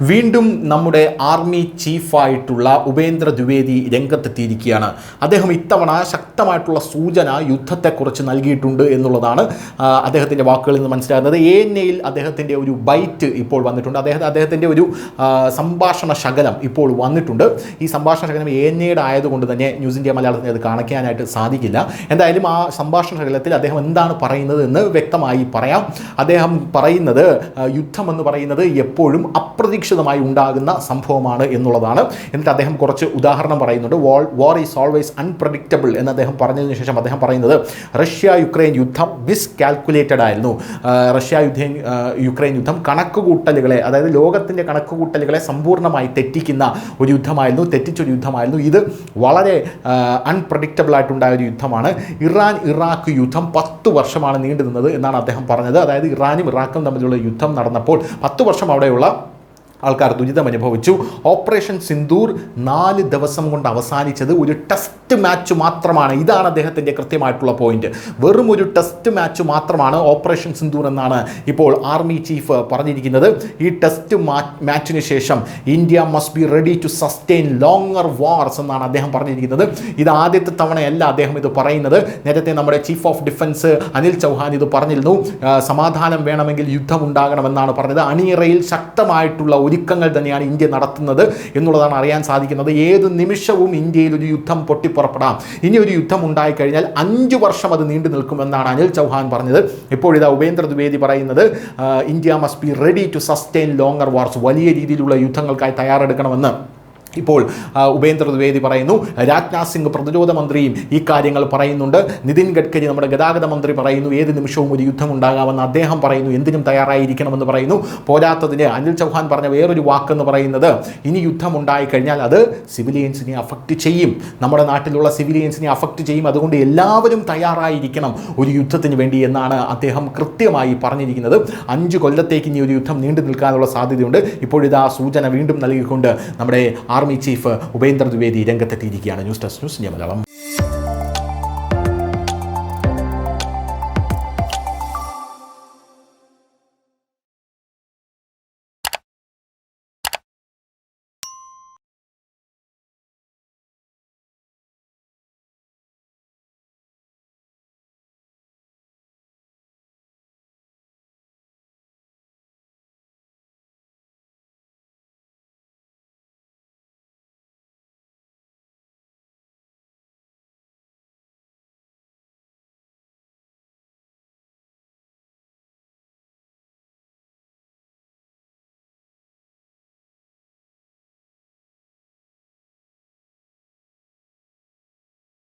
വീണ്ടും നമ്മുടെ ആർമി ചീഫായിട്ടുള്ള ഉപേന്ദ്ര ദ്വിവേദി രംഗത്തെത്തിയിരിക്കുകയാണ്. അദ്ദേഹം ഇത്തവണ ശക്തമായിട്ടുള്ള സൂചന യുദ്ധത്തെക്കുറിച്ച് നൽകിയിട്ടുണ്ട് എന്നുള്ളതാണ് അദ്ദേഹത്തിൻ്റെ വാക്കുകളിൽ നിന്ന് മനസ്സിലാകുന്നത്. ANAയിൽ അദ്ദേഹത്തിൻ്റെ ഒരു ബൈറ്റ് ഇപ്പോൾ വന്നിട്ടുണ്ട്. അദ്ദേഹത്തിൻ്റെ ഒരു സംഭാഷണ ശകലം ഇപ്പോൾ വന്നിട്ടുണ്ട്. ഈ സംഭാഷണ ശകലം ANAയുടെ ആയതുകൊണ്ട് തന്നെ ന്യൂസ് ഇന്ത്യ മലയാളത്തിന് അത് കാണിക്കാനായിട്ട് സാധിക്കില്ല. എന്തായാലും ആ സംഭാഷണ ശകലത്തിൽ അദ്ദേഹം എന്താണ് പറയുന്നത് എന്ന് വ്യക്തമായി പറയാം. അദ്ദേഹം പറയുന്നത് യുദ്ധം എന്ന് പറയുന്നത് എപ്പോഴും അപ്രതീക്ഷിതമായി ഉണ്ടാകുന്ന സംഭവമാണ് എന്നുള്ളതാണ്. എന്നിട്ട് അദ്ദേഹം കുറച്ച് ഉദാഹരണം പറയുന്നുണ്ട്. വാർ ഈസ് ഓൾവേസ് അൺപ്രഡിക്റ്റബിൾ എന്ന് അദ്ദേഹം പറഞ്ഞതിന് ശേഷം അദ്ദേഹം പറയുന്നത് റഷ്യ യുക്രൈൻ യുദ്ധം മിസ്കാൽക്കുലേറ്റഡ് ആയിരുന്നു. യുക്രൈൻ യുദ്ധം കണക്കുകൂട്ടലുകളെ, അതായത് ലോകത്തിൻ്റെ കണക്കുകൂട്ടലുകളെ സമ്പൂർണ്ണമായി തെറ്റിച്ചൊരു യുദ്ധമായിരുന്നു. ഇത് വളരെ അൺപ്രഡിക്റ്റബിൾ ആയിട്ടുണ്ടായ ഒരു യുദ്ധമാണ്. ഇറാഖ് യുദ്ധം 10 വർഷമാണ് നീണ്ടു നിന്നത് എന്നാണ് അദ്ദേഹം പറഞ്ഞത്. അതായത് ഇറാനും ഇറാഖും തമ്മിലുള്ള യുദ്ധം നടന്നപ്പോൾ 10 വർഷം അവിടെയുള്ള ആൾക്കാർ ദുരിതം അനുഭവിച്ചു. ഓപ്പറേഷൻ സിന്ദൂർ 4 ദിവസം കൊണ്ട് അവസാനിച്ചത് ഒരു ടെസ്റ്റ് മാച്ച് മാത്രമാണ്. ഇതാണ് അദ്ദേഹത്തിൻ്റെ കൃത്യമായിട്ടുള്ള പോയിന്റ്. വെറും ഒരു ടെസ്റ്റ് മാച്ച് മാത്രമാണ് ഓപ്പറേഷൻ സിന്ദൂർ എന്നാണ് ഇപ്പോൾ ആർമി ചീഫ് പറഞ്ഞിരിക്കുന്നത്. ഈ ടെസ്റ്റ് മാച്ചിന് ശേഷം India must be ready to sustain longer wars എന്നാണ് അദ്ദേഹം പറഞ്ഞിരിക്കുന്നത്. ഇത് ആദ്യത്തെ തവണയല്ല അദ്ദേഹം ഇത് പറയുന്നത്. നേരത്തെ നമ്മുടെ chief of defence Anil Chauhan ഇത് പറഞ്ഞിരുന്നു. സമാധാനം വേണമെങ്കിൽ യുദ്ധം ഉണ്ടാകണമെന്നാണ് പറഞ്ഞത്. അണിയറയിൽ ശക്തമായിട്ടുള്ള ഒരുക്കങ്ങൾ തന്നെയാണ് ഇന്ത്യ നടത്തുന്നത് എന്നുള്ളതാണ് അറിയാൻ സാധിക്കുന്നത്. ഏത് നിമിഷവും ഇന്ത്യയിൽ ഒരു യുദ്ധം പൊട്ടിപ്പുറപ്പെടാം. ഇനി ഒരു യുദ്ധം ഉണ്ടായിക്കഴിഞ്ഞാൽ 5 വർഷം അത് നീണ്ടു നിൽക്കുമെന്നാണ് അനിൽ ചൗഹാൻ പറഞ്ഞത്. ഇപ്പോഴിതാ ഉപേന്ദ്ര ദ്വിവേദി പറയുന്നത് India must be ready to sustain longer wars, വലിയ രീതിയിലുള്ള യുദ്ധങ്ങൾക്കായി തയ്യാറെടുക്കണമെന്ന് ഇപ്പോൾ ഉപേന്ദ്ര ദ്വിവേദി പറയുന്നു. രാജ്നാഥ് സിംഗ് പ്രതിരോധ മന്ത്രിയും ഈ കാര്യങ്ങൾ പറയുന്നുണ്ട്. നിതിൻ ഗഡ്കരി നമ്മുടെ ഗതാഗത മന്ത്രി പറയുന്നു ഏത് നിമിഷവും ഒരു യുദ്ധം ഉണ്ടാകാമെന്ന് അദ്ദേഹം പറയുന്നു. എന്തിനും തയ്യാറായിരിക്കണമെന്ന് പറയുന്നു. പോരാത്തതിന് അനിൽ ചൗഹാൻ പറഞ്ഞ വേറൊരു വാക്കെന്ന് പറയുന്നത് ഇനി യുദ്ധം ഉണ്ടായിക്കഴിഞ്ഞാൽ അത് സിവിലിയൻസിനെ അഫക്റ്റ് ചെയ്യും, നമ്മുടെ നാട്ടിലുള്ള സിവിലിയൻസിനെ അഫക്റ്റ് ചെയ്യും. അതുകൊണ്ട് എല്ലാവരും തയ്യാറായിരിക്കണം ഒരു യുദ്ധത്തിന് വേണ്ടി എന്നാണ് അദ്ദേഹം കൃത്യമായി പറഞ്ഞിരിക്കുന്നത്. 5 കൊല്ലത്തേക്ക് ഇനി ഒരു യുദ്ധം നീണ്ടു നിൽക്കാനുള്ള സാധ്യതയുണ്ട്. ഇപ്പോഴിതാ സൂചന വീണ്ടും നൽകിക്കൊണ്ട് നമ്മുടെ ആർമി ചീഫ് ഉപേന്ദ്ര ദ്വിവേദി രംഗത്തെത്തിയിരിക്കുകയാണ്. News desk news India Malayalam.